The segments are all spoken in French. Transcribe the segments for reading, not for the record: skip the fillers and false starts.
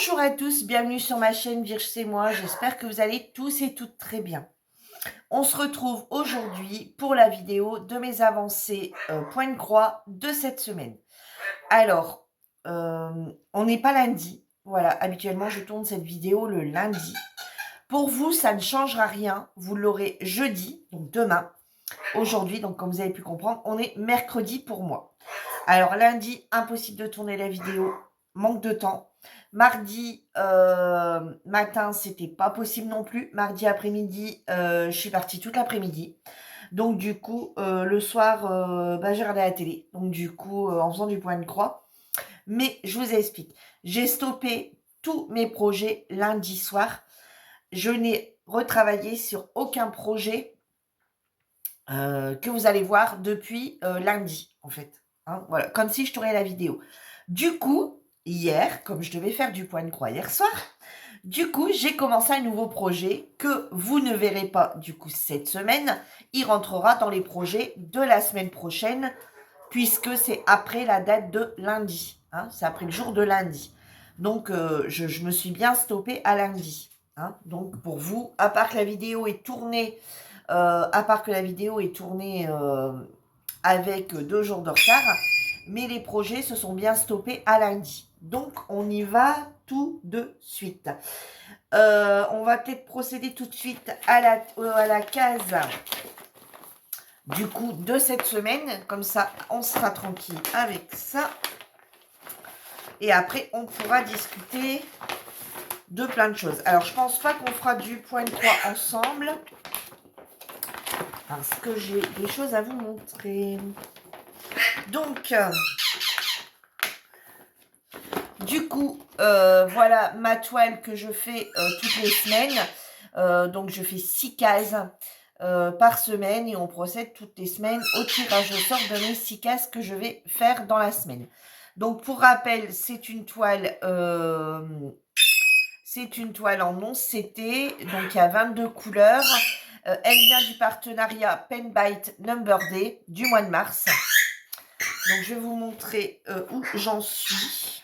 Bonjour à tous, bienvenue sur ma chaîne Virge c'est moi, j'espère que vous allez tous et toutes très bien. On se retrouve aujourd'hui pour la vidéo de mes avancées point de croix de cette semaine. Alors, on n'est pas lundi, voilà, habituellement je tourne cette vidéo le lundi. Pour vous, ça ne changera rien, vous l'aurez jeudi, donc demain. Aujourd'hui, donc comme vous avez pu comprendre, on est mercredi pour moi. Alors lundi, impossible de tourner la vidéo, manque de temps. Mardi matin, c'était pas possible non plus. Mardi après-midi, je suis partie toute l'après-midi. Donc du coup, le soir, j'ai regardé la télé. Donc du coup, en faisant du point de croix. Mais je vous explique. J'ai stoppé tous mes projets lundi soir. Je n'ai retravaillé sur aucun projet que vous allez voir depuis lundi, en fait. Hein, voilà, comme si je tournais la vidéo. Du coup, hier, comme je devais faire du point de croix hier soir, du coup, j'ai commencé un nouveau projet que vous ne verrez pas du coup cette semaine. Il rentrera dans les projets de la semaine prochaine, puisque c'est après la date de lundi. Hein, c'est après le jour de lundi. Donc, je me suis bien stoppée à lundi. Hein, donc, pour vous, à part que la vidéo est tournée avec 2 jours de retard, mais les projets se sont bien stoppés à lundi. Donc, on y va tout de suite. On va peut-être procéder tout de suite à la case du coup de cette semaine. Comme ça, on sera tranquille avec ça. Et après, on pourra discuter de plein de choses. Alors, je pense pas qu'on fera du point de croix ensemble, parce que j'ai des choses à vous montrer. Donc, du coup, voilà ma toile que je fais toutes les semaines. Donc, je fais 6 cases par semaine et on procède toutes les semaines au tirage au sort de mes 6 cases que je vais faire dans la semaine. Donc, pour rappel, c'est une toile en non-CT, donc il y a 22 couleurs. Elle vient du partenariat Penbite Number Day du mois de mars. Donc, je vais vous montrer où j'en suis.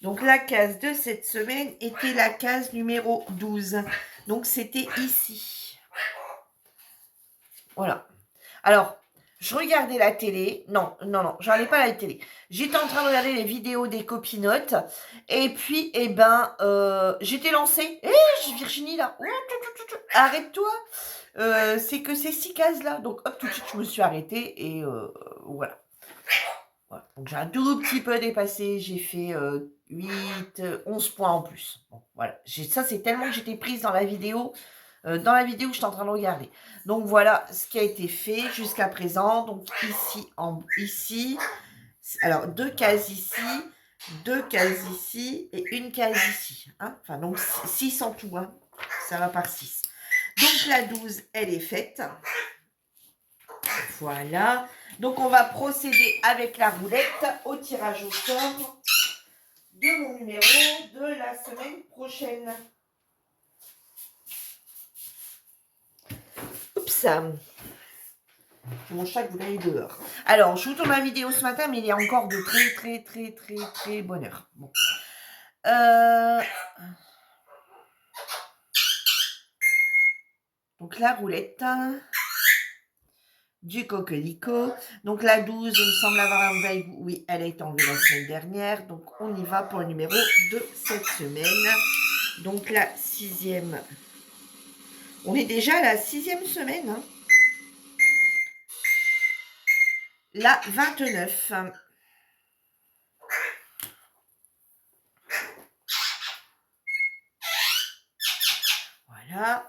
Donc, la case de cette semaine était la case numéro 12. Donc, c'était ici. Voilà. Alors, je regardais la télé. Non, je regardais pas la télé. J'étais en train de regarder les vidéos des copinotes. Et puis, j'étais lancée. Virginie, là. Arrête-toi. C'est que ces 6 cases-là. Donc, hop, tout de suite, je me suis arrêtée. Et voilà. Voilà. Donc, j'ai un tout petit peu dépassé. J'ai fait 8, 11 points en plus. Bon, voilà. Ça, c'est tellement que j'étais prise dans la vidéo. Dans la vidéo que je suis en train de regarder. Donc, voilà ce qui a été fait jusqu'à présent. Donc, ici. Alors, 2 cases ici. 2 cases ici. Et une case ici. Hein, enfin, donc, 6 en tout. Hein. Ça va par 6. Donc, la 12, elle est faite. Voilà. Donc, on va procéder avec la roulette au tirage au sort de mon numéro de la semaine prochaine. Oups. Mon chat voulait aller dehors. Alors, je vous tourne la vidéo ce matin, mais il est encore de très bonne heure. Bon. Donc, la roulette du coquelicot. Donc, la 12, il me semble avoir enlevé. Oui, elle a été enlevée la semaine dernière. Donc, on y va pour le numéro de cette semaine. Donc, la 6e. On est déjà à la 6e semaine. Hein. La 29. Voilà.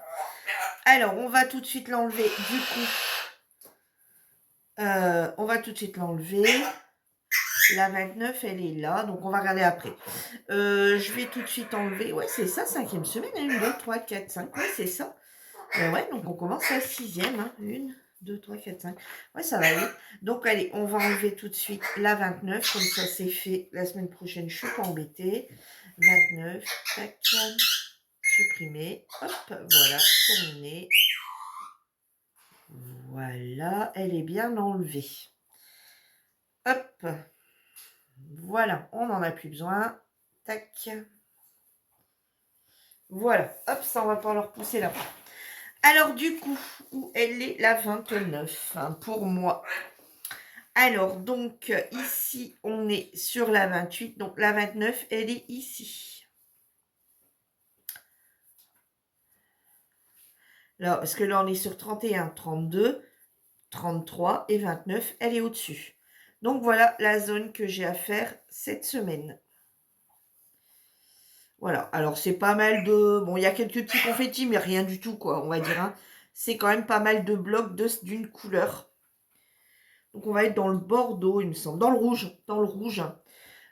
Alors, on va tout de suite l'enlever. Du coup, on va tout de suite l'enlever. La 29, elle est là. Donc, on va regarder après. Je vais tout de suite enlever. Ouais, c'est ça, 5e semaine. 1, 2, 3, 4, 5. Ouais, c'est ça. Ouais, donc on commence la 6e. Hein. 1, 2, 3, 4, 5. Ouais, ça va aller. Donc, allez, on va enlever tout de suite la 29. Comme ça, c'est fait. La semaine prochaine, je ne suis pas embêtée. 29. Tac. Supprimer. Hop, voilà. Terminé. Voilà, elle est bien enlevée. Hop. Voilà, on n'en a plus besoin. Tac. Voilà, hop, ça, on va pouvoir le repousser là. Alors, du coup, où elle est la 29 hein, pour moi. Alors, donc, ici, on est sur la 28. Donc, la 29, elle est ici. Là, parce que là, on est sur 31, 32, 33 et 29. Elle est au-dessus. Donc, voilà la zone que j'ai à faire cette semaine. Voilà. Alors, c'est pas mal de... Bon, il y a quelques petits confettis, mais rien du tout, quoi, on va dire. Hein. C'est quand même pas mal de blocs d'une couleur. Donc, on va être dans le bordeaux, il me semble. Dans le rouge. Dans le rouge.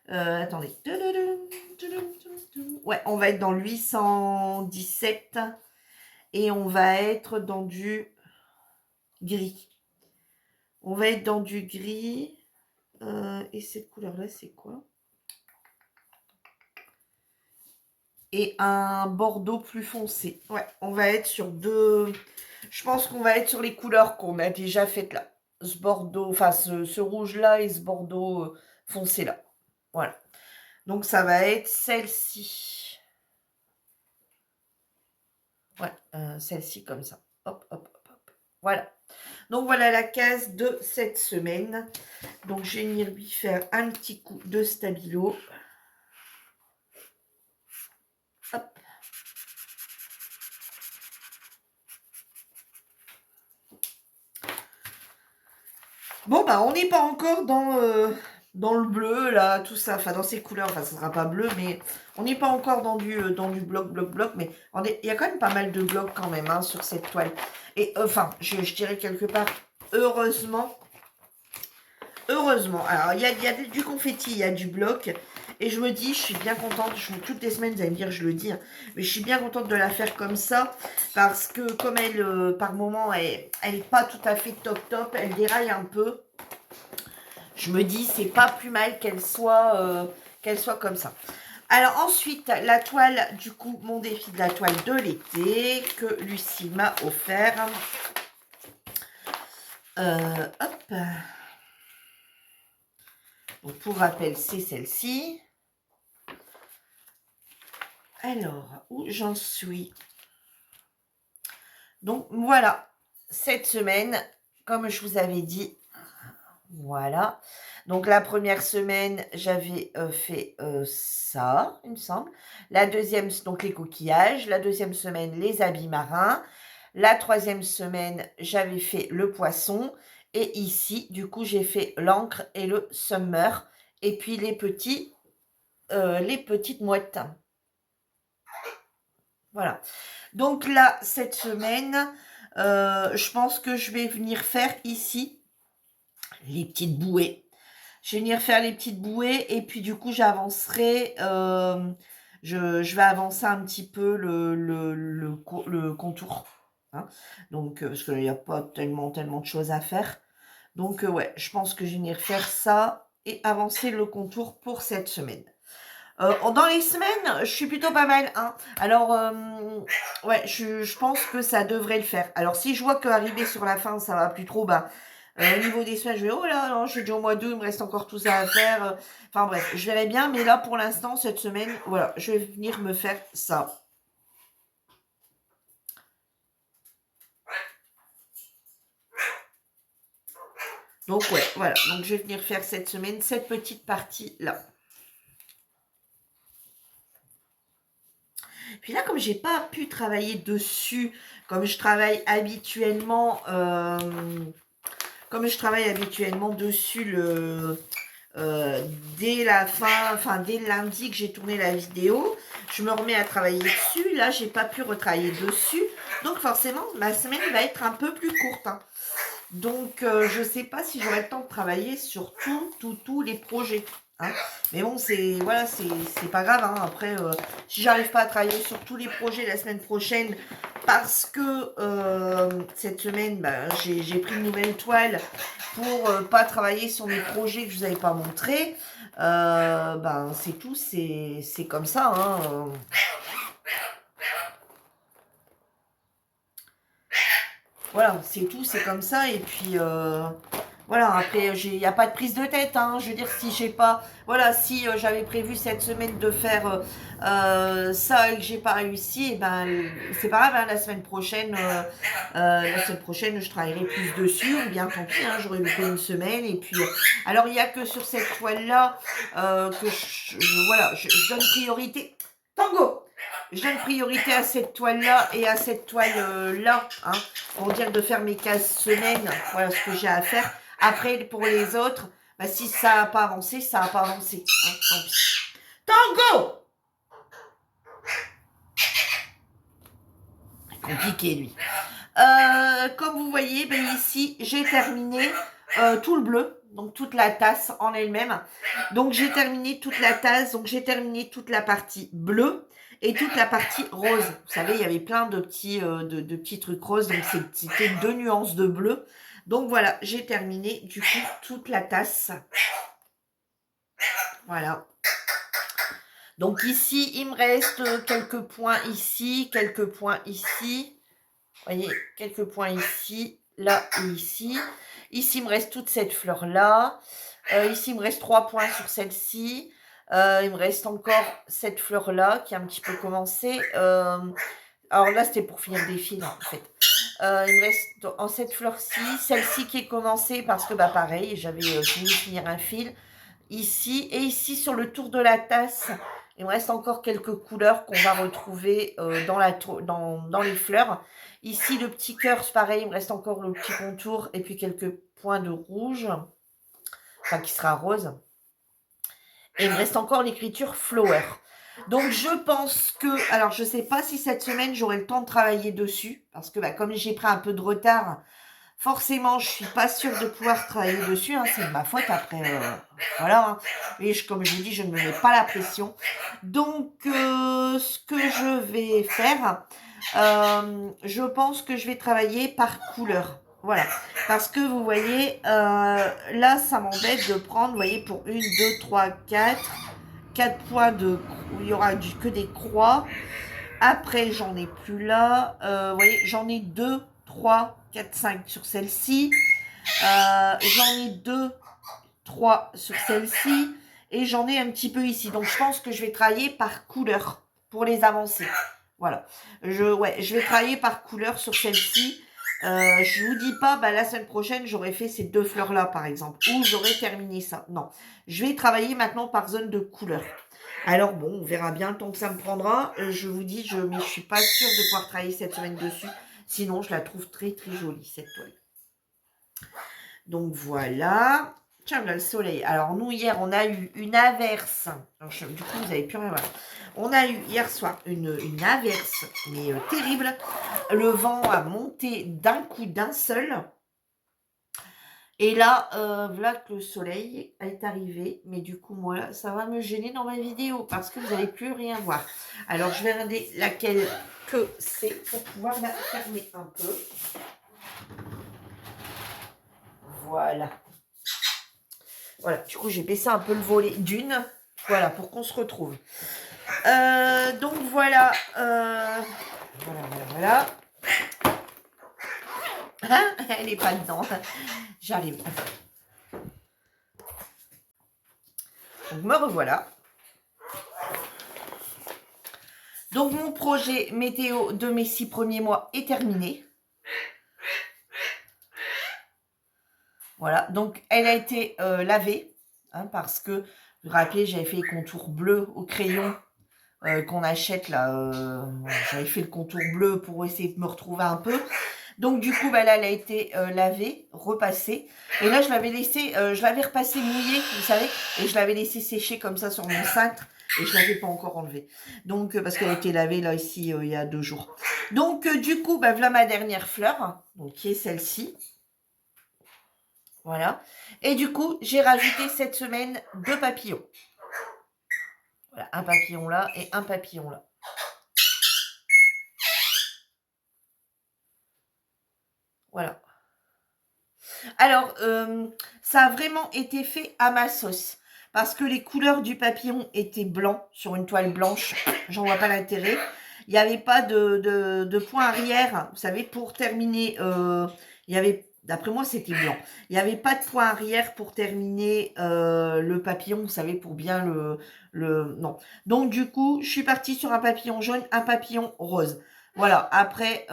Attendez. Ouais, on va être dans le 817. Et on va être dans du gris. On va être dans du gris. Et cette couleur-là, c'est quoi? Et un bordeaux plus foncé. Ouais, on va être sur deux... Je pense qu'on va être sur les couleurs qu'on a déjà faites là. Ce bordeaux, enfin ce rouge-là et ce bordeaux foncé-là. Voilà. Donc, ça va être celle-ci. Ouais, celle-ci comme ça. Hop, hop, hop, hop. Voilà. Donc, voilà la case de cette semaine. Donc, je vais venir lui faire un petit coup de stabilo. Hop. Bon, bah, on n'est pas encore dans le bleu, là, tout ça. Enfin, dans ces couleurs. Enfin, ça ne sera pas bleu, mais on n'est pas encore dans du bloc. Mais il y a quand même pas mal de blocs quand même hein, sur cette toile. Et enfin, je dirais quelque part, heureusement. Heureusement. Alors, il y a du confetti, il y a du bloc. Et je me dis, je suis bien contente. Toutes les semaines, vous allez me dire, je le dis. Hein, mais je suis bien contente de la faire comme ça. Parce que comme elle, par moment, elle n'est pas tout à fait top. Elle déraille un peu. Je me dis, c'est pas plus mal qu'elle soit comme ça. Alors ensuite, la toile, du coup, mon défi de la toile de l'été que Lucie m'a offert. Hop. Donc, pour rappel, c'est celle-ci. Alors, où j'en suis? Donc, voilà. Cette semaine, comme je vous avais dit, voilà. Donc, la première semaine, j'avais fait ça, il me semble. La deuxième, donc les coquillages. La deuxième semaine, les habits marins. La troisième semaine, j'avais fait le poisson. Et ici, du coup, j'ai fait l'encre et le summer. Et puis, les petites mouettes. Voilà. Donc là, cette semaine, je pense que je vais venir faire ici les petites bouées. Je vais venir faire les petites bouées et puis du coup, j'avancerai. Je vais avancer un petit peu le contour. Hein. Donc, parce qu'il n'y a pas tellement de choses à faire. Donc, ouais, je pense que je vais venir faire ça et avancer le contour pour cette semaine. Dans les semaines, je suis plutôt pas mal. Hein. Alors, ouais, je pense que ça devrait le faire. Alors, si je vois qu'arriver sur la fin, ça va plus trop, bah, au niveau des semaines, je vais, oh là, non, je suis déjà au mois d'août, il me reste encore tout ça à faire. Enfin, bref, je verrai bien. Mais là, pour l'instant, cette semaine, voilà, je vais venir me faire ça. Donc, ouais, voilà. Donc, je vais venir faire cette semaine, cette petite partie-là. Puis là, comme j'ai pas pu travailler dessus, comme je travaille habituellement, dessus dès la fin, enfin dès lundi que j'ai tourné la vidéo, je me remets à travailler dessus. Là, j'ai pas pu retravailler dessus, donc forcément, ma semaine va être un peu plus courte. Hein. Donc, je sais pas si j'aurai le temps de travailler sur tous les projets. Hein. Mais bon, c'est pas grave. Hein. Après, si j'arrive pas à travailler sur tous les projets la semaine prochaine, parce que cette semaine, bah, j'ai pris une nouvelle toile pour pas travailler sur mes projets que je vous avais pas montré. Ben, c'est tout, c'est comme ça. Hein. Voilà, c'est tout, c'est comme ça. Et puis, Voilà, après, il n'y a pas de prise de tête, hein. Je veux dire, si j'ai pas, voilà, si j'avais prévu cette semaine de faire ça et que j'ai pas réussi, et ben, c'est pas grave, hein, la semaine prochaine, je travaillerai plus dessus, ou bien tant pis, hein, j'aurai loupé une semaine, et puis, alors, il y a que sur cette toile-là que voilà, je donne priorité. Tango! Je donne priorité à cette toile-là et à cette toile-là, hein, pour dire de faire mes 15 semaines, voilà ce que j'ai à faire. Après, pour les autres, bah, si ça n'a pas avancé, ça n'a pas avancé. Hein, tant pis. Tango! Compliqué, lui. Comme vous voyez, ben, ici, j'ai terminé tout le bleu, donc toute la tasse en elle-même. Donc, j'ai terminé toute la tasse, donc j'ai terminé toute la partie bleue et toute la partie rose. Vous savez, il y avait plein de petits, de petits trucs roses, donc c'était 2 nuances de bleu. Donc, voilà, j'ai terminé du coup toute la tasse. Voilà. Donc ici, il me reste quelques points ici, quelques points ici. Vous voyez, quelques points ici, là et ici. Ici, il me reste toute cette fleur-là. Ici, il me reste 3 points sur celle-ci. Il me reste encore cette fleur-là qui a un petit peu commencé. Alors là, c'était pour finir des fils, en fait. Il me reste en cette fleur-ci, celle-ci qui est commencée parce que, bah pareil, j'avais voulu finir un fil. Ici et ici sur le tour de la tasse, il me reste encore quelques couleurs qu'on va retrouver dans les fleurs. Ici, le petit cœur, c'est pareil, il me reste encore le petit contour et puis quelques points de rouge, enfin qui sera rose. Et il me reste encore l'écriture flower. Donc je pense que, alors je ne sais pas si cette semaine j'aurai le temps de travailler dessus, parce que bah, comme j'ai pris un peu de retard, forcément, je suis pas sûre de pouvoir travailler dessus. Hein, c'est de ma faute après. Voilà. Hein. Et comme je vous dis, je ne me mets pas la pression. Donc, ce que je vais faire, je pense que je vais travailler par couleur. Voilà. Parce que vous voyez, là, ça m'embête de prendre, vous voyez, pour 1, 2, 3, 4. 4 points de... Il y aura que des croix. Après, j'en ai plus là. Vous voyez, j'en ai 2, 3, 4, 5 sur celle-ci. J'en ai 2, 3 sur celle-ci. Et j'en ai un petit peu ici. Donc, je pense que je vais travailler par couleur pour les avancer. Voilà. Je vais travailler par couleur sur celle-ci. Je vous dis pas, bah, la semaine prochaine, j'aurais fait ces 2 fleurs-là, par exemple. Ou j'aurais terminé ça. Non. Je vais travailler maintenant par zone de couleur. Alors bon, on verra bien le temps que ça me prendra. Je vous dis, mais je suis pas sûre de pouvoir travailler cette semaine dessus. Sinon, je la trouve très très jolie, cette toile. Donc voilà. Tiens, là, le soleil. Alors nous, hier, on a eu une averse. Alors, du coup, vous n'avez plus rien voir. On a eu hier soir une averse, mais terrible. Le vent a monté d'un coup, d'un seul. Et là, voilà que le soleil est arrivé. Mais du coup, moi, ça va me gêner dans ma vidéo parce que vous n'allez plus rien voir. Alors, je vais regarder laquelle que c'est pour pouvoir la fermer un peu. Voilà. Voilà, du coup, j'ai baissé un peu le volet d'une. Voilà, pour qu'on se retrouve. Donc, voilà. Voilà. Hein, elle n'est pas dedans. J'arrive. Donc, me revoilà. Donc, mon projet météo de mes 6 premiers mois est terminé. Voilà, donc elle a été lavée, hein, parce que, vous vous rappelez, j'avais fait les contours bleus au crayon qu'on achète là. J'avais fait le contour bleu pour essayer de me retrouver un peu. Donc du coup, bah, là, elle a été lavée, repassée. Et là, je l'avais laissé, je l'avais repassé mouillé, vous savez, et je l'avais laissé sécher comme ça sur mon cintre. Et je ne l'avais pas encore enlevée. Donc, parce qu'elle a été lavée là ici il y a 2 jours. Donc, du coup, bah, voilà ma dernière fleur, donc, qui est celle-ci. Voilà. Et du coup, j'ai rajouté cette semaine 2 papillons. Voilà, un papillon là et un papillon là. Voilà. Alors, ça a vraiment été fait à ma sauce. Parce que les couleurs du papillon étaient blancs sur une toile blanche. J'en vois pas l'intérêt. Il n'y avait pas de point arrière. Vous savez, pour terminer, il y avait D'après moi, c'était blanc. Il n'y avait pas de point arrière pour terminer le papillon, vous savez, pour bien Non. Donc, du coup, je suis partie sur un papillon jaune, un papillon rose. Voilà. Après,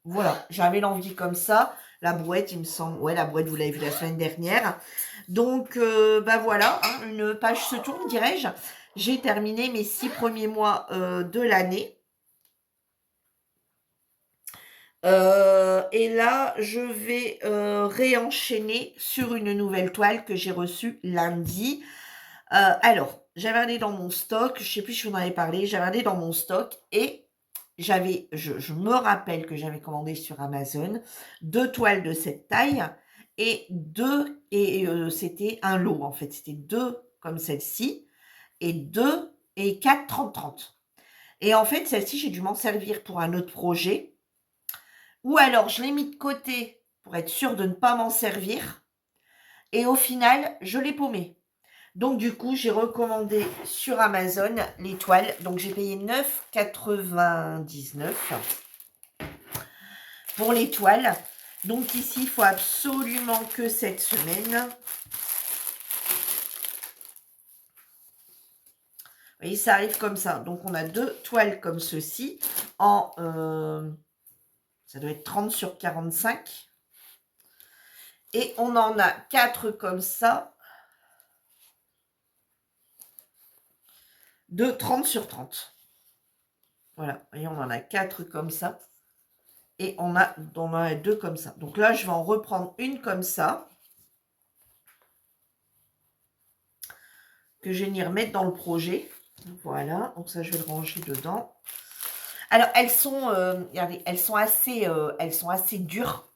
voilà, j'avais l'envie comme ça. La brouette, il me semble. Ouais, la brouette, vous l'avez vu la semaine dernière. Donc, bah voilà, hein, une page se tourne, dirais-je. J'ai terminé mes 6 premiers mois de l'année. Et là, je vais réenchaîner sur une nouvelle toile que j'ai reçue lundi. Alors, j'avais regardé dans mon stock, je ne sais plus si je vous en avais parlé, j'avais regardé dans mon stock et je me rappelle que j'avais commandé sur Amazon 2 toiles de cette taille et c'était un lot en fait, c'était 2 comme celle-ci et 2 et 4 30-30. Et en fait, celle-ci, j'ai dû m'en servir pour un autre projet. Ou alors, je l'ai mis de côté pour être sûre de ne pas m'en servir. Et au final, je l'ai paumé. Donc, du coup, j'ai recommandé sur Amazon les toiles. Donc, j'ai payé 9,99 pour les toiles. Donc, ici, il faut absolument que cette semaine. Vous voyez, ça arrive comme ça. Donc, on a 2 toiles comme ceci en... ça doit être 30 sur 45. Et on en a 4 comme ça de 30 sur 30. Voilà, vous voyez, on en a 4 comme ça. Et on en a 2 comme ça. Donc là, je vais en reprendre une comme ça. Que je vais venir mettre dans le projet. Voilà, donc ça, je vais le ranger dedans. Alors, regardez, elles sont assez dures.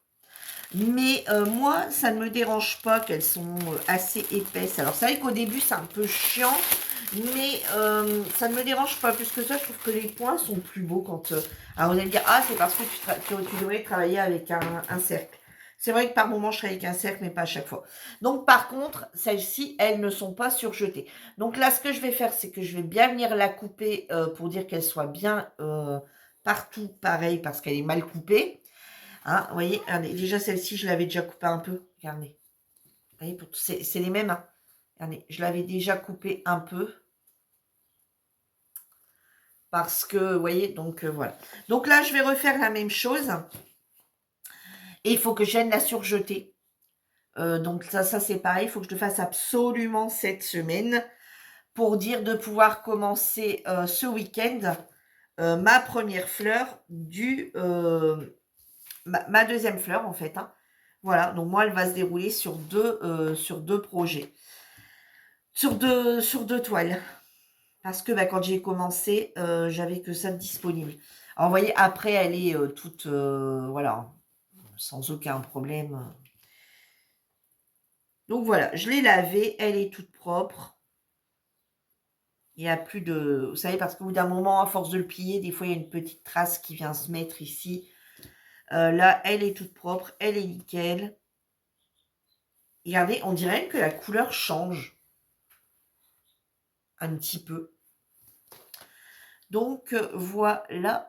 Mais moi, ça ne me dérange pas qu'elles sont assez épaisses. Alors, c'est vrai qu'au début, c'est un peu chiant. Mais ça ne me dérange pas plus que ça. Je trouve que les points sont plus beaux quand... Alors, vous allez me dire, ah, c'est parce que tu devrais travailler avec un cercle. C'est vrai que par moment, je travaille avec un cercle, mais pas à chaque fois. Donc, par contre, celles-ci, elles ne sont pas surjetées. Donc là, ce que je vais faire, c'est que je vais bien venir la couper pour dire qu'elle soit bien partout pareil, parce qu'elle est mal coupée. Hein, vous voyez, regardez, déjà celle-ci, je l'avais déjà coupée un peu. Regardez. Vous voyez, c'est les mêmes. Hein. Regardez, je l'avais déjà coupée un peu. Parce que, vous voyez, donc voilà. Donc là, je vais refaire la même chose. Et il faut que je vienne la surjeter. Donc ça c'est pareil. Il faut que je le fasse absolument cette semaine. Pour dire de pouvoir commencer ce week-end ma première fleur ma deuxième fleur en fait. Hein. Voilà, donc moi elle va se dérouler sur deux projets. Sur deux toiles. Parce que quand j'ai commencé, j'avais que ça de disponible. Alors, vous voyez, après, elle est toute, voilà, sans aucun problème. Donc, voilà, je l'ai lavée. Elle est toute propre. Il n'y a plus de... Vous savez, parce qu'au bout d'un moment, à force de le plier, des fois, il y a une petite trace qui vient se mettre ici. Là, elle est toute propre. Elle est nickel. Regardez, on dirait que la couleur change. Un petit peu. Donc, voilà.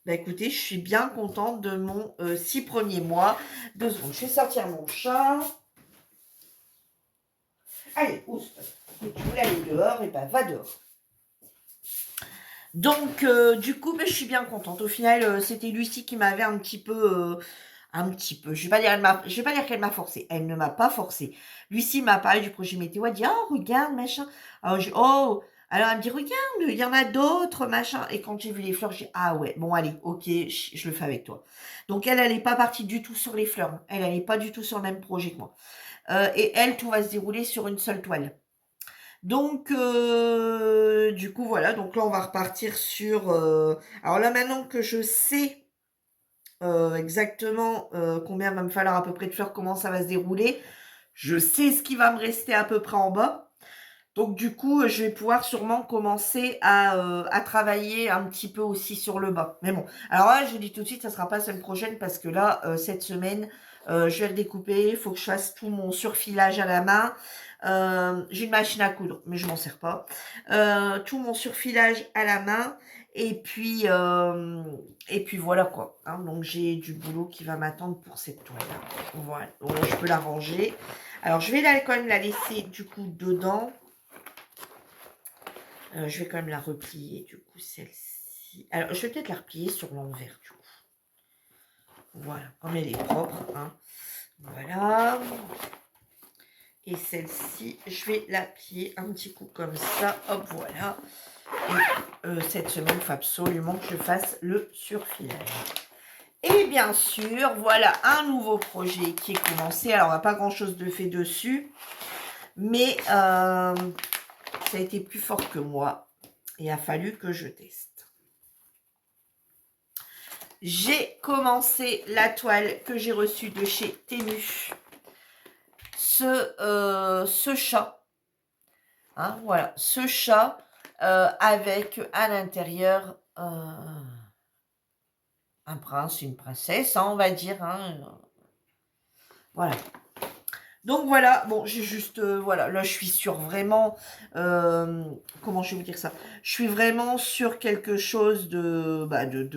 Bah écoutez, je suis bien contente de mon 6 premiers mois. 2 secondes, je vais sortir mon chat. Allez, oust. Tu voulais aller dehors, et ben va dehors. Donc, du coup, je suis bien contente. Au final, c'était Lucie qui m'avait un petit peu... Je vais pas dire qu'elle m'a forcé. Elle ne m'a pas forcé. Lucie m'a parlé du projet météo. Elle dit, oh, regarde, machin. Alors, alors, elle me dit, regarde, il y en a d'autres, machin. Et quand j'ai vu les fleurs, j'ai dit, ah ouais, bon, allez, ok, je le fais avec toi. Donc, elle n'est pas partie du tout sur les fleurs. Elle n'est pas du tout sur le même projet que moi. Et elle, tout va se dérouler sur une seule toile. Donc, du coup, voilà. Donc là, on va repartir sur... alors là, maintenant que je sais exactement combien va me falloir à peu près de fleurs, comment ça va se dérouler, je sais ce qui va me rester à peu près en bas. Donc, du coup, je vais pouvoir sûrement commencer à travailler un petit peu aussi sur le bas. Mais bon, alors là, je vous dis tout de suite, ça ne sera pas la semaine prochaine parce que là, cette semaine, je vais le découper. Il faut que je fasse tout mon surfilage à la main. J'ai une machine à coudre, mais je m'en sers pas. Tout mon surfilage à la main. Et puis voilà quoi. Hein. Donc j'ai du boulot qui va m'attendre pour cette toile. Voilà. Donc là, je peux la ranger. Alors je vais quand même la laisser du coup dedans. Je vais quand même la replier du coup celle-ci. Alors je vais peut-être la replier sur l'envers du coup. Voilà, comme elle est propre. Hein. Voilà. Et celle-ci, je vais la plier un petit coup comme ça. Hop, voilà. Et cette semaine, il faut absolument que je fasse le surfilage. Et bien sûr, voilà un nouveau projet qui est commencé. Alors, on n'a pas grand-chose de fait dessus. Mais ça a été plus fort que moi. Il a fallu que je teste. J'ai commencé la toile que j'ai reçue de chez Temu. Ce chat. Hein, voilà, ce chat avec à l'intérieur un prince, une princesse, hein, on va dire. Hein, voilà. Donc voilà, bon, j'ai juste, voilà, là je suis sur vraiment, comment je vais vous dire ça? Je suis vraiment sur quelque chose de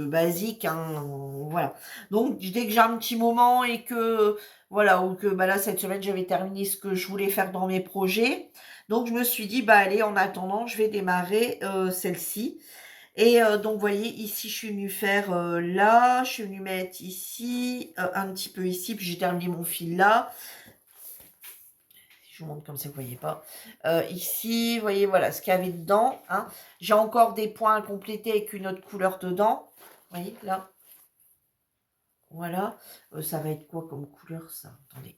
basique, hein, voilà. Donc dès que j'ai un petit moment et que, voilà, ou que là cette semaine j'avais terminé ce que je voulais faire dans mes projets, donc je me suis dit, allez, en attendant, je vais démarrer celle-ci. Et donc vous voyez, ici je suis venue faire là, je suis venue mettre ici, un petit peu ici, puis j'ai terminé mon fil là. Je vous montre comme ça, vous ne voyez pas. Ici, vous voyez, voilà ce qu'il y avait dedans. Hein. J'ai encore des points à compléter avec une autre couleur dedans. Vous voyez, là. Voilà. Ça va être quoi comme couleur, ça? Attendez.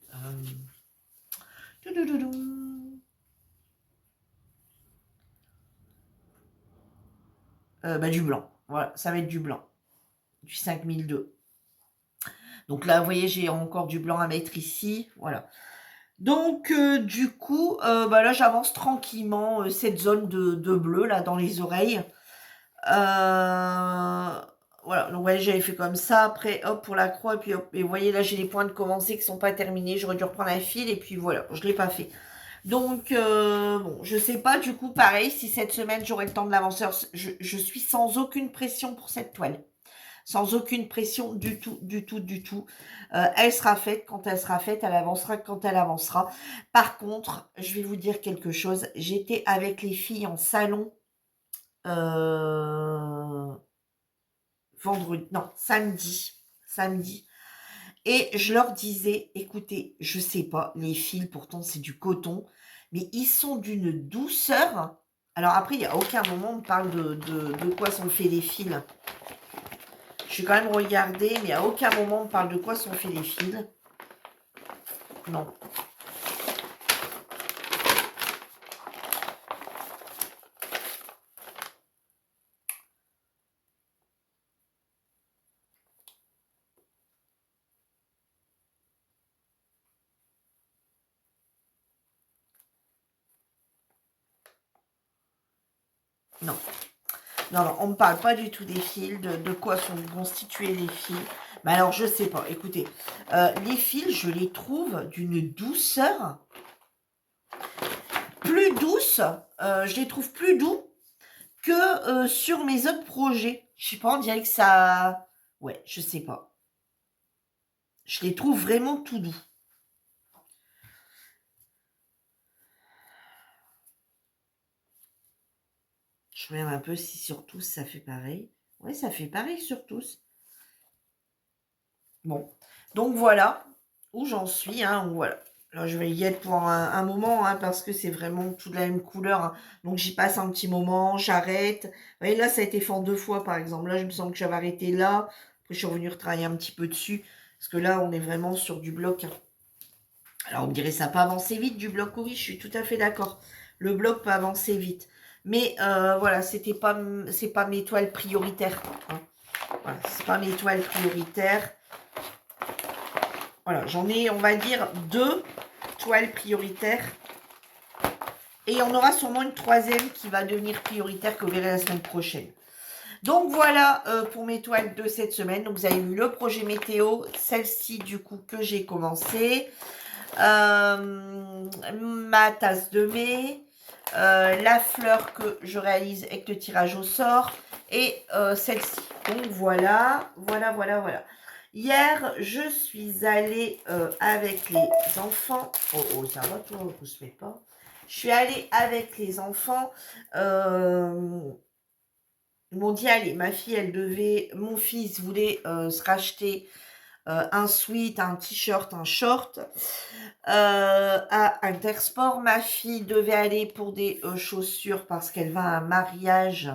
Du blanc. Voilà, ça va être du blanc. Du 5002. Donc là, vous voyez, j'ai encore du blanc à mettre ici. Voilà. Donc, du coup, là, j'avance tranquillement cette zone de bleu, là, dans les oreilles. Voilà, donc ouais, j'avais fait comme ça. Après, hop, pour la croix. Et puis, hop, et vous voyez, là, j'ai les points de commencer qui ne sont pas terminés. J'aurais dû reprendre un fil. Et puis, voilà, je ne l'ai pas fait. Donc, bon, je sais pas, du coup, pareil, si cette semaine, j'aurai le temps de l'avancer. Je suis sans aucune pression pour cette toile. Sans aucune pression du tout, du tout, du tout. Elle sera faite quand elle sera faite, elle avancera quand elle avancera. Par contre, je vais vous dire quelque chose. J'étais avec les filles en salon samedi. Et je leur disais, écoutez, je sais pas, les fils, pourtant c'est du coton, mais ils sont d'une douceur. Alors après, il n'y a aucun moment on me parle de quoi sont faits les fils. Je vais quand même regarder, mais à aucun moment on me parle de quoi sont faits les fils. Non. Non. Non, non, on ne me parle pas du tout des fils, de quoi sont constitués les fils. Mais alors, je sais pas. Écoutez, les fils, je les trouve d'une douceur plus douce. Je les trouve plus doux que sur mes autres projets. Je sais pas, on dirait que ça... Ouais, je sais pas. Je les trouve vraiment tout doux. Je regarde un peu si sur tous ça fait pareil. Ouais, ça fait pareil sur tous. Bon, donc voilà où j'en suis. Hein, voilà. Là, je vais y être pour un moment hein, parce que c'est vraiment toute la même couleur. Hein. Donc j'y passe un petit moment, j'arrête. Vous voyez, là, ça a été fait en 2 fois par exemple. Là, je me sens que j'avais arrêté là. Après, je suis revenue retravailler un petit peu dessus. Parce que là, on est vraiment sur du bloc. Hein. Alors, on me dirait ça peut avancer vite du bloc. Oui, je suis tout à fait d'accord. Le bloc peut avancer vite. Mais voilà, c'est pas mes toiles prioritaires. Hein. Voilà, c'est pas mes toiles prioritaires. Voilà, j'en ai, on va dire, 2 toiles prioritaires. Et il y en aura sûrement une 3e qui va devenir prioritaire que vous verrez la semaine prochaine. Donc voilà pour mes toiles de cette semaine. Donc vous avez vu le projet météo, celle-ci du coup que j'ai commencé. Ma tasse de mai, la fleur que je réalise avec le tirage au sort et celle-ci. Donc voilà. Hier, je suis allée avec les enfants. Oh, ça va, toi, vous se met pas. Je suis allée avec les enfants. Ils m'ont dit, allez, ma fille, mon fils voulait se racheter un sweat, un t-shirt, un short à Intersport. Ma fille devait aller pour des chaussures parce qu'elle va à un mariage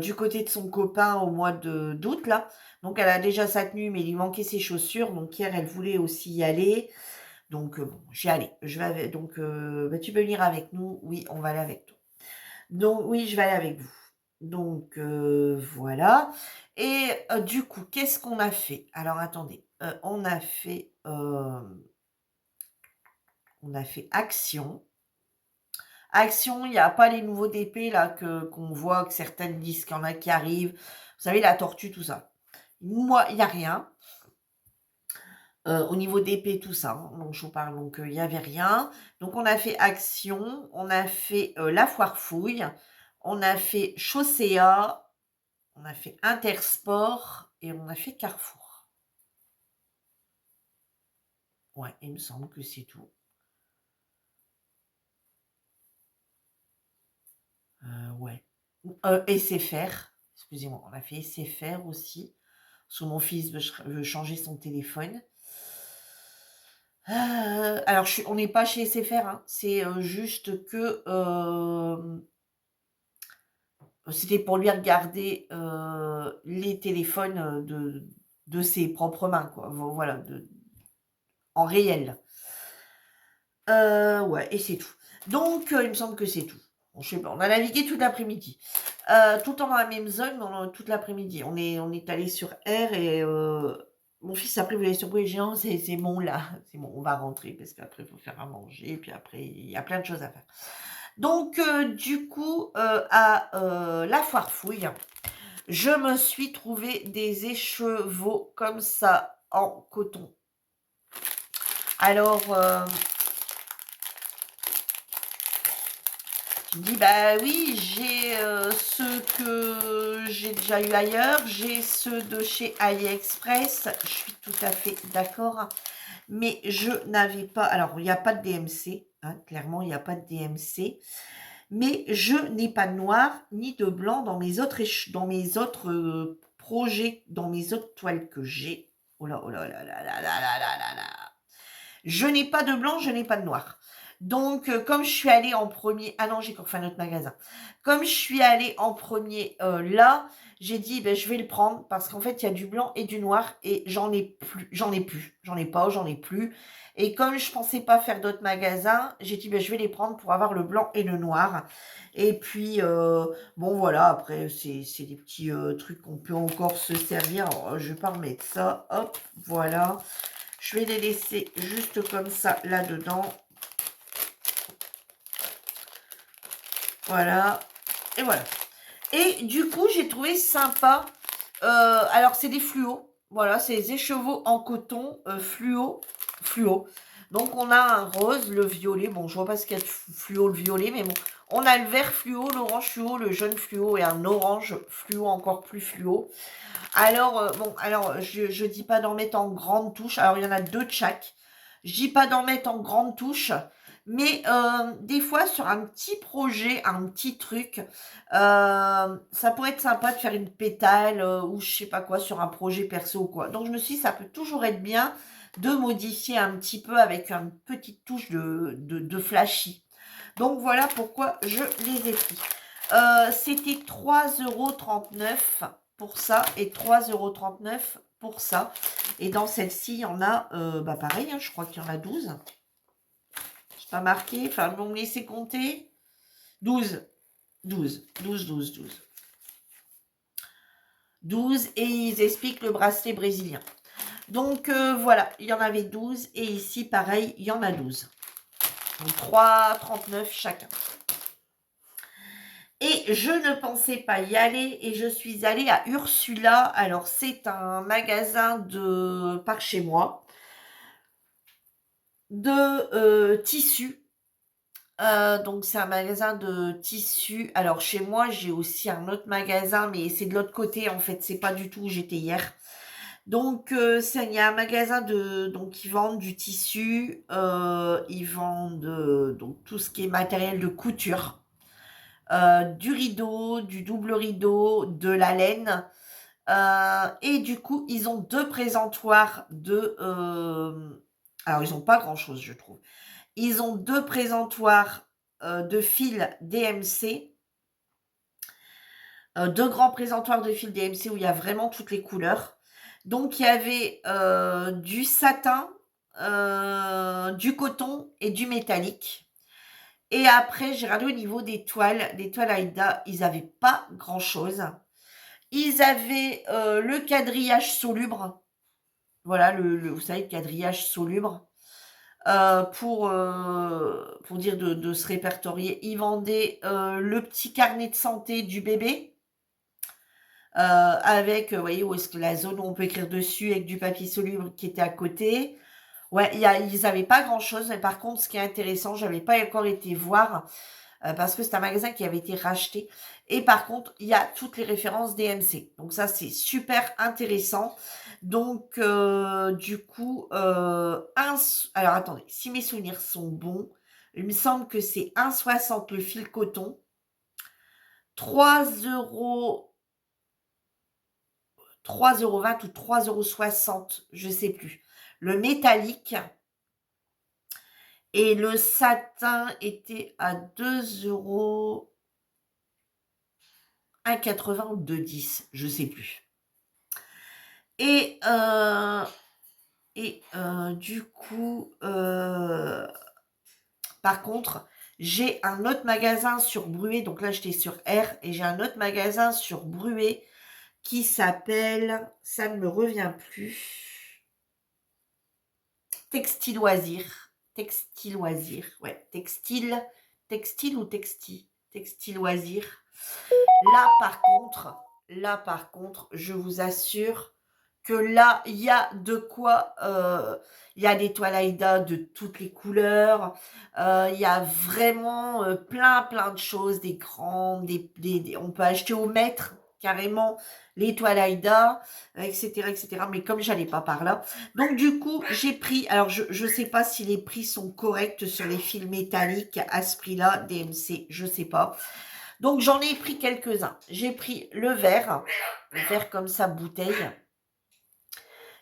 du côté de son copain au mois d'août, là. Donc, elle a déjà sa tenue, mais il lui manquait ses chaussures. Donc, hier, elle voulait aussi y aller. Donc, bon, j'y allais. Donc, bah, tu peux venir avec nous. Oui, on va aller avec toi. Donc, oui, je vais aller avec vous. Donc, voilà. Et du coup, qu'est-ce qu'on a fait? Alors, attendez. On a fait Action. Action, il n'y a pas les nouveaux DP là qu'on voit, que certaines disent qu'il y en a qui arrivent. Vous savez, la tortue, tout ça. Moi, il n'y a rien. Au niveau d'épée, tout ça, hein, dont je vous parle, donc il n'y avait rien. Donc on a fait Action, on a fait la Foire Fouille, on a fait Chaussea, on a fait Intersport et on a fait Carrefour. Ouais, il me semble que c'est tout. Ouais. SFR, excusez-moi, on a fait SFR aussi, parce que mon fils veut changer son téléphone. Alors, on n'est pas chez SFR, hein, c'est juste que c'était pour lui regarder les téléphones de ses propres mains, quoi. Voilà, en réel. Ouais, et c'est tout. Donc, il me semble que c'est tout. Bon, je sais pas, on a navigué toute l'après-midi. Tout le temps dans la même zone, toute l'après-midi. On est allé sur R et mon fils après voulait sur géant, c'est bon là, c'est bon, on va rentrer parce qu'après il faut faire à manger, et puis après il y a plein de choses à faire. Donc, du coup, à la Foire Fouille, je me suis trouvé des écheveaux comme ça en coton. Alors, je me dis, bah oui, j'ai ceux que j'ai déjà eu ailleurs, j'ai ceux de chez AliExpress, je suis tout à fait d'accord, mais je n'avais pas, alors il n'y a pas de DMC, hein, clairement il n'y a pas de DMC, mais je n'ai pas de noir ni de blanc dans mes autres, projets, dans mes autres toiles que j'ai. Oh là, oh là là là là là là là là. Je n'ai pas de blanc, je n'ai pas de noir. Donc, comme je suis allée en premier, ah non, j'ai encore fait un autre magasin. Comme je suis allée en premier là, j'ai dit, ben, je vais le prendre parce qu'en fait, il y a du blanc et du noir et j'en ai plus, j'en ai plus. Et comme je pensais pas faire d'autres magasins, j'ai dit, ben, je vais les prendre pour avoir le blanc et le noir. Et puis, bon, voilà, après, c'est des petits trucs qu'on peut encore se servir. Alors, je vais pas remettre ça. Hop, voilà. Je vais les laisser juste comme ça là-dedans. Voilà. Et voilà. Et du coup, j'ai trouvé sympa. Alors, c'est des fluos. Voilà, c'est des écheveaux en coton fluo. Donc, on a un rose, le violet. Bon, je vois pas ce qu'il y a de fluo, le violet, mais bon. On a le vert fluo, l'orange fluo, le jaune fluo et un orange fluo encore plus fluo. Alors, bon, alors, je dis pas d'en mettre en grande touche. Alors, il y en a 2 de chaque. Je dis pas d'en mettre en grande touche. Mais des fois, sur un petit projet, un petit truc, ça pourrait être sympa de faire une pétale ou je sais pas quoi sur un projet perso ou quoi. Donc, je me suis dit, ça peut toujours être bien de modifier un petit peu avec une petite touche de flashy. Donc, voilà pourquoi je les ai pris. C'était 3,39 € pour ça et 3,39 € pour ça. Et dans celle-ci, il y en a, bah pareil, hein, je crois qu'il y en a 12. Je pas marqué, enfin, vous me laissez compter. 12. 12 et ils expliquent le bracelet brésilien. Donc, voilà, il y en avait 12 et ici, pareil, il y en a 12. Donc, 3,39 chacun. Et je ne pensais pas y aller et je suis allée à Ursula. Alors, c'est un magasin par chez moi. de tissus. Donc c'est un magasin de tissus. Alors chez moi, j'ai aussi un autre magasin, mais c'est de l'autre côté en fait, c'est pas du tout où j'étais hier. Donc il y a un magasin donc ils vendent du tissu, ils vendent, donc tout ce qui est matériel de couture, du rideau, du double rideau, de la laine, et du coup, ils ont 2 présentoirs alors ils ont pas grand-chose, je trouve. Ils ont 2 présentoirs, de fil DMC, 2 grands présentoirs de fil DMC où il y a vraiment toutes les couleurs. Donc il y avait, du satin, du coton et du métallique. Et après, j'ai regardé au niveau des toiles Aïda, ils avaient pas grand-chose. Ils avaient, le quadrillage soluble. Voilà, vous savez, le quadrillage soluble. Pour dire de se répertorier, ils vendaient, le petit carnet de santé du bébé, avec, vous voyez, où est-ce que la zone où on peut écrire dessus avec du papier soluble qui était à côté. Ouais, ils avaient pas grand-chose, mais par contre, ce qui est intéressant, j'avais pas encore été voir, parce que c'est un magasin qui avait été racheté. Et par contre, il y a toutes les références DMC. Donc ça, c'est super intéressant. Donc, du coup, alors attendez, si mes souvenirs sont bons, il me semble que c'est 1,60 le fil coton, 3 €, 3,20 € ou 3,60 €, je sais plus. Le métallique. Et le satin était à 2 €, 1,80 ou 2,10, je sais plus. Et du coup, par contre, j'ai un autre magasin sur Bruay, donc là j'étais sur R, et j'ai un autre magasin sur Bruay qui s'appelle, ça ne me revient plus, Textile Loisirs. Textile Loisirs, ouais, textile ou textile Loisirs. Là par contre, je vous assure que là, il y a de quoi, il y a des toiles Aïda de toutes les couleurs, il y a vraiment, plein de choses, des grandes, on peut acheter au mètre carrément les toiles Aïda, et cetera, mais comme j'allais pas par là, donc du coup, j'ai pris, alors je sais pas si les prix sont corrects sur les fils métalliques à ce prix-là, DMC, je sais pas. Donc j'en ai pris quelques-uns. J'ai pris le vert comme ça, bouteille.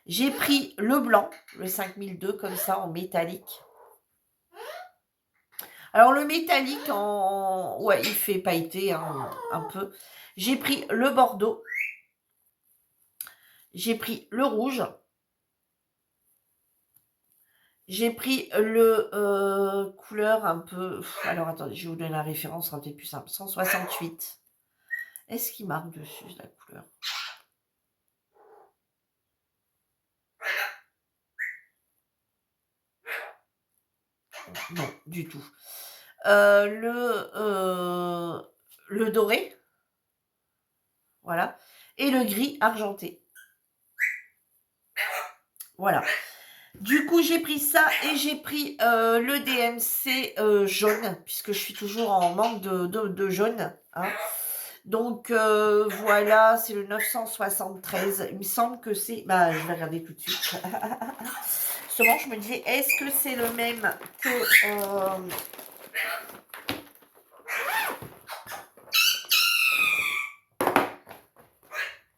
J'ai pris le blanc, le 5002 comme ça, en métallique. Alors le métallique, ouais, il fait pailleté, hein, un peu. J'ai pris le bordeaux. J'ai pris le rouge. J'ai pris le couleur un peu... Alors attendez, je vais vous donner la référence, ça sera peut-être plus simple. 168. Est-ce qu'il marque dessus la couleur? Non, du tout. Le doré, voilà, et le gris argenté. Voilà. Du coup, j'ai pris ça et j'ai pris le DMC jaune, puisque je suis toujours en manque de jaune. Hein. Donc voilà, c'est le 973. Il me semble que c'est... Bah, je vais regarder tout de suite. Seulement, je me disais, est-ce que c'est le même que...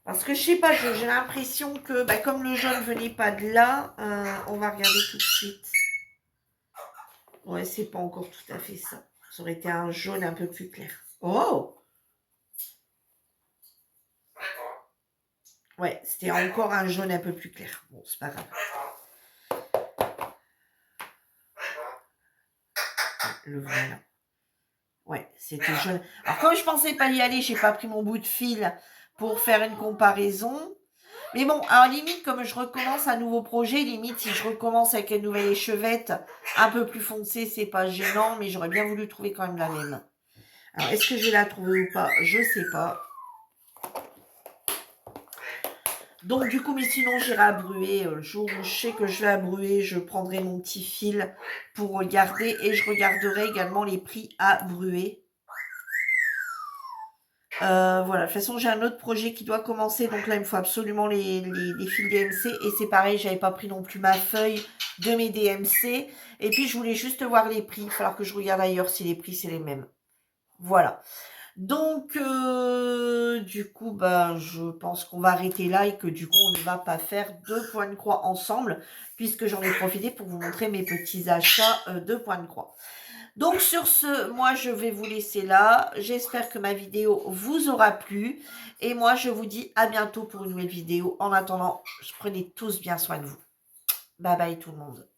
Parce que je sais pas, j'ai l'impression que, bah, comme le jaune venait pas de là, on va regarder tout de suite. Ouais, c'est pas encore tout à fait ça. Ça aurait été un jaune un peu plus clair. Oh! Ouais, c'était encore un jaune un peu plus clair. Bon, c'est pas grave. Le voilà. Ouais, c'était jaune. Alors, comme je pensais pas y aller, j'ai pas pris mon bout de fil pour faire une comparaison. Mais bon, alors limite, comme je recommence un nouveau projet, limite, si je recommence avec une nouvelle échevette un peu plus foncée, c'est pas gênant, mais j'aurais bien voulu trouver quand même la même. Alors, est-ce que je vais la trouver ou pas? Je sais pas. Donc du coup, mais sinon j'irai à Bruay. Le jour où je sais que je vais à Bruay, je prendrai mon petit fil pour regarder et je regarderai également les prix à Bruay. Voilà, de toute façon j'ai un autre projet qui doit commencer, donc là il me faut absolument les fils DMC et c'est pareil, j'avais pas pris non plus ma feuille de mes DMC et puis je voulais juste voir les prix, il va falloir que je regarde ailleurs si les prix c'est les mêmes. Voilà. Donc, du coup, bah, je pense qu'on va arrêter là et que du coup, on ne va pas faire 2 points de croix ensemble, puisque j'en ai profité pour vous montrer mes petits achats de points de croix. Donc, sur ce, moi, je vais vous laisser là. J'espère que ma vidéo vous aura plu. Et moi, je vous dis à bientôt pour une nouvelle vidéo. En attendant, prenez tous bien soin de vous. Bye bye tout le monde.